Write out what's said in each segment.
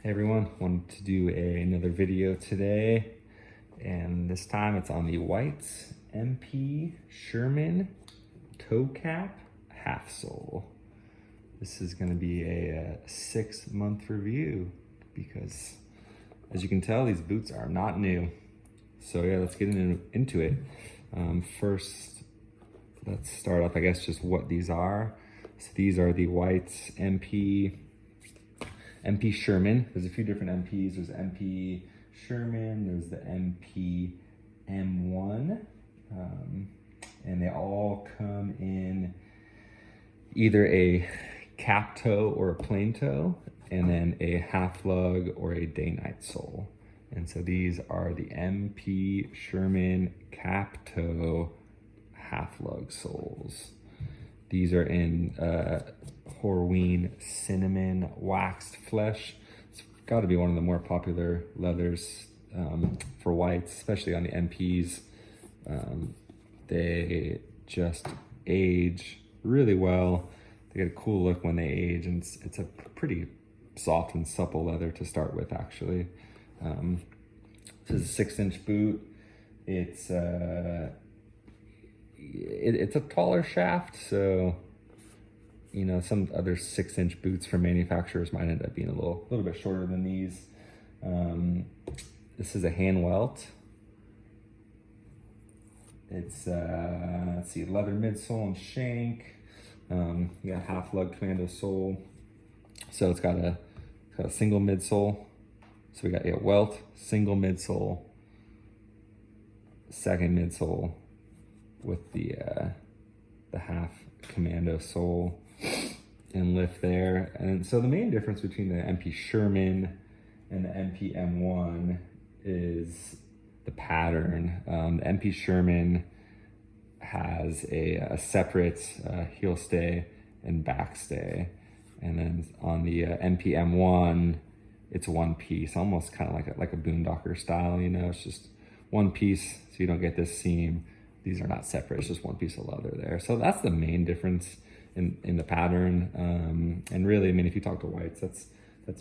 Hey everyone, wanted to do another video today, and this time it's on the White's MP-Sherman toe cap half sole. This is going to be a 6-month review because, as you can tell, these boots are not new. So yeah, let's get into it. First, let's start off, I guess, just what these are. So these are the White's MP-Sherman. There's a few different MPs. There's MP-Sherman, there's the MP-M1, and they all come in either a cap toe or a plain toe, and then a half lug or a day-night sole. And so these are the MP-Sherman cap toe half lug soles. These are in Horween cinnamon waxed flesh. It's got to be one of the more popular leathers for whites, especially on the MPs. They just age really well. They get a cool look when they age, and it's a pretty soft and supple leather to start with, actually. This is a 6-inch boot. It's a taller shaft, so you know, some other 6-inch boots from manufacturers might end up being a little bit shorter than these. This is a hand welt. It's let's see, leather midsole and shank. You got half lug commando sole, so it's got a single midsole. So we got a welt, single midsole, second midsole with the half commando sole and lift there. And so the main difference between the MP-Sherman and the MP-M1 is the pattern. The MP-Sherman has a separate heel stay and back stay, and then on the MP-M1 it's one piece, almost kind of like a boondocker style, you know. It's just one piece, so you don't get this seam. These are not separate, it's just one piece of leather there. So that's the main difference in the pattern. And really, I mean, if you talk to whites, that's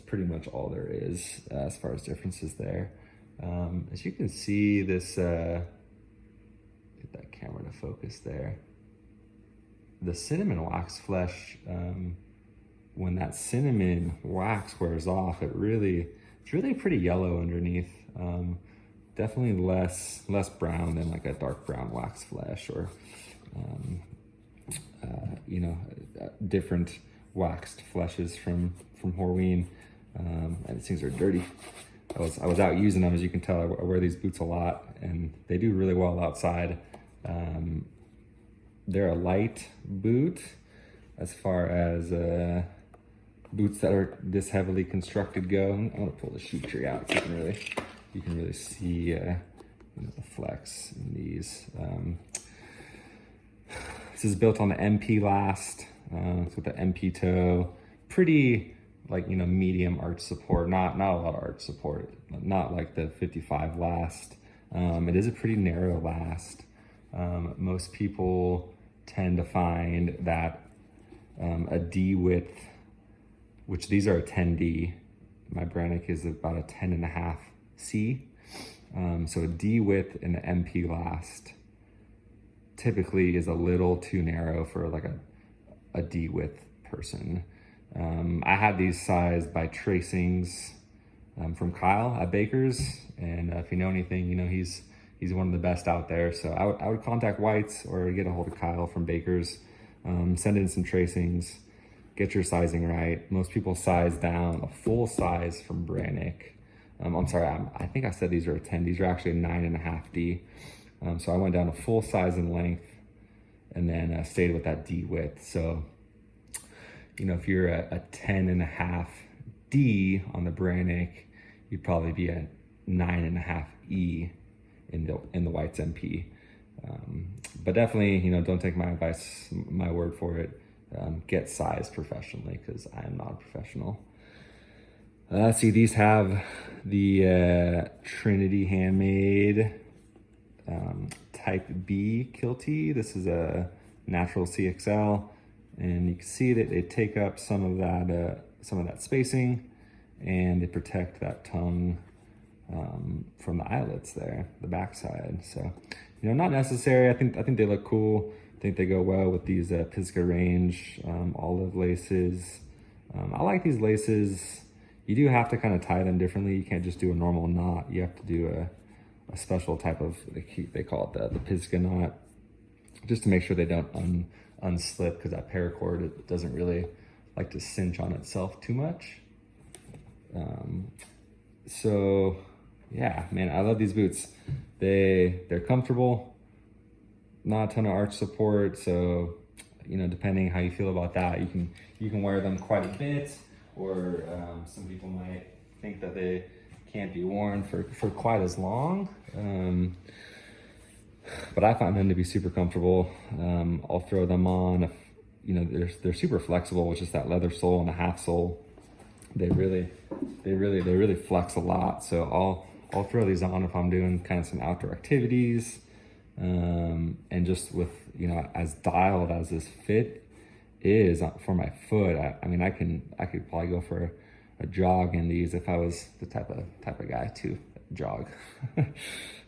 pretty much all there is as far as differences there. As you can see, this, get that camera to focus there. The cinnamon wax flesh, when that cinnamon wax wears off, it's really pretty yellow underneath. Definitely less brown than like a dark brown wax flesh, or you know, different waxed fleshes from Horween. And these things are dirty. I was out using them, as you can tell. I wear these boots a lot, and they do really well outside. They're a light boot as far as boots that are this heavily constructed go. I'm gonna pull the shoe tree out so you can really see you know, the flex in these. This is built on the MP last, with the MP toe. Pretty, like, you know, medium arch support, not a lot of arch support, not like the 55 last. It is a pretty narrow last. Most people tend to find that a D width, which these are a 10D, my Brannick is about a 10.5 C. So a D width in the MP last typically is a little too narrow for like a D width person. I had these sized by tracings from Kyle at Baker's, and if you know anything, you know he's one of the best out there. So I would contact White's or get a hold of Kyle from Baker's, send in some tracings, get your sizing right. Most people size down a full size from Brannick. I'm sorry, I think I said these are a 10. These are actually a 9.5D. So I went down a full size in length, and then stayed with that D width. So, you know, if you're a 10.5D on the Brannick, you'd probably be a 9.5E in the White's MP. But definitely, you know, don't take my advice, my word for it. Get sized professionally, because I am not a professional. See, these have the Trinity handmade type B kiltie. This is a natural CXL, and you can see that they take up some of that spacing, and they protect that tongue from the eyelets there, the backside. So, you know, not necessary. I think they look cool. I think they go well with these Pisgah range olive laces. I like these laces. You do have to kind of tie them differently. You can't just do a normal knot. You have to do a special type of, they call it the Pisgah knot, just to make sure they don't unslip, because that paracord, it doesn't really like to cinch on itself too much. So yeah, man, I love these boots. They're comfortable, not a ton of arch support. So, you know, depending how you feel about that, you can wear them quite a bit, or some people might think that they can't be worn for quite as long. But I find them to be super comfortable. I'll throw them on. You know, they're super flexible with just that leather sole and a half sole. They really flex a lot. So I'll throw these on if I'm doing kind of some outdoor activities. And just with, you know, as dialed as this fit is for my foot, I mean, I could probably go for a jog in these if I was the type of guy to jog.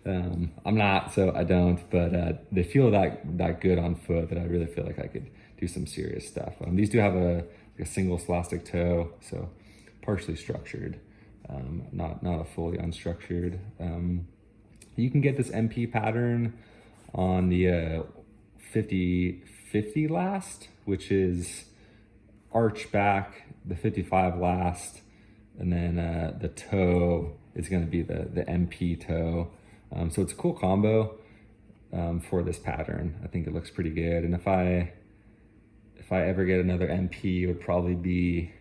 I'm not, so I don't, but they feel that good on foot that I really feel like I could do some serious stuff. These do have a single elastic toe, so partially structured, not a fully unstructured. You can get this MP pattern on the 50/50 last, which is arch back, the 55 last, and then the toe is going to be the MP toe. So it's a cool combo for this pattern. I think it looks pretty good. And if I ever get another MP, it would probably be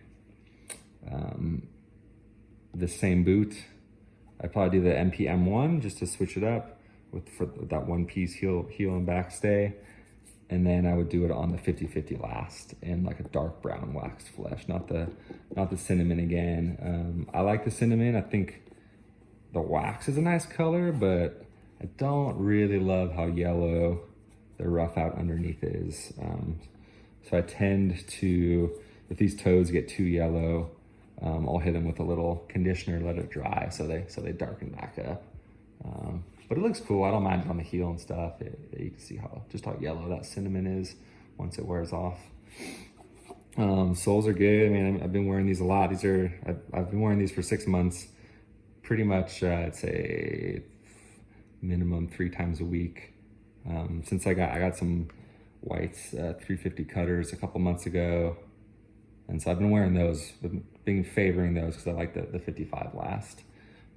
the same boot. I'd probably do the MP M1 just to switch it up for that one piece heel and back stay. And then I would do it on the 50/50 last in like a dark brown waxed flesh, not the cinnamon again. I like the cinnamon. I think the wax is a nice color, but I don't really love how yellow the rough out underneath is. So I tend to, if these toes get too yellow, I'll hit them with a little conditioner, let it dry, so they darken back up. But it looks cool. I don't mind it on the heel and stuff. You can see how yellow that cinnamon is once it wears off. Soles are good. I mean, I've been wearing these a lot. I've been wearing these for 6 months, pretty much. I'd say minimum 3 times a week. Since I got some whites 350 cutters a couple months ago, and so I've been wearing those, been favoring those because I like the 55 last.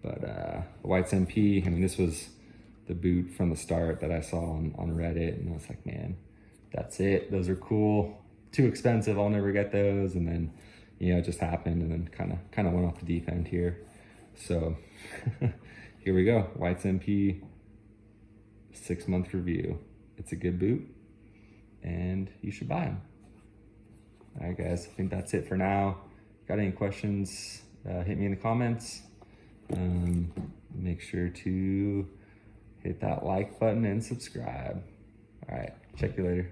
But the whites MP, I mean, this was the boot from the start that I saw on Reddit, and I was like, man, that's it. Those are cool. Too expensive. I'll never get those. And then, you know, it just happened, and then kind of went off the deep end here. So here we go. Whites MP 6-month review. It's a good boot, and you should buy them. All right, guys. I think that's it for now. Got any questions? Hit me in the comments. Make sure to hit that like button and subscribe. All right, check you later.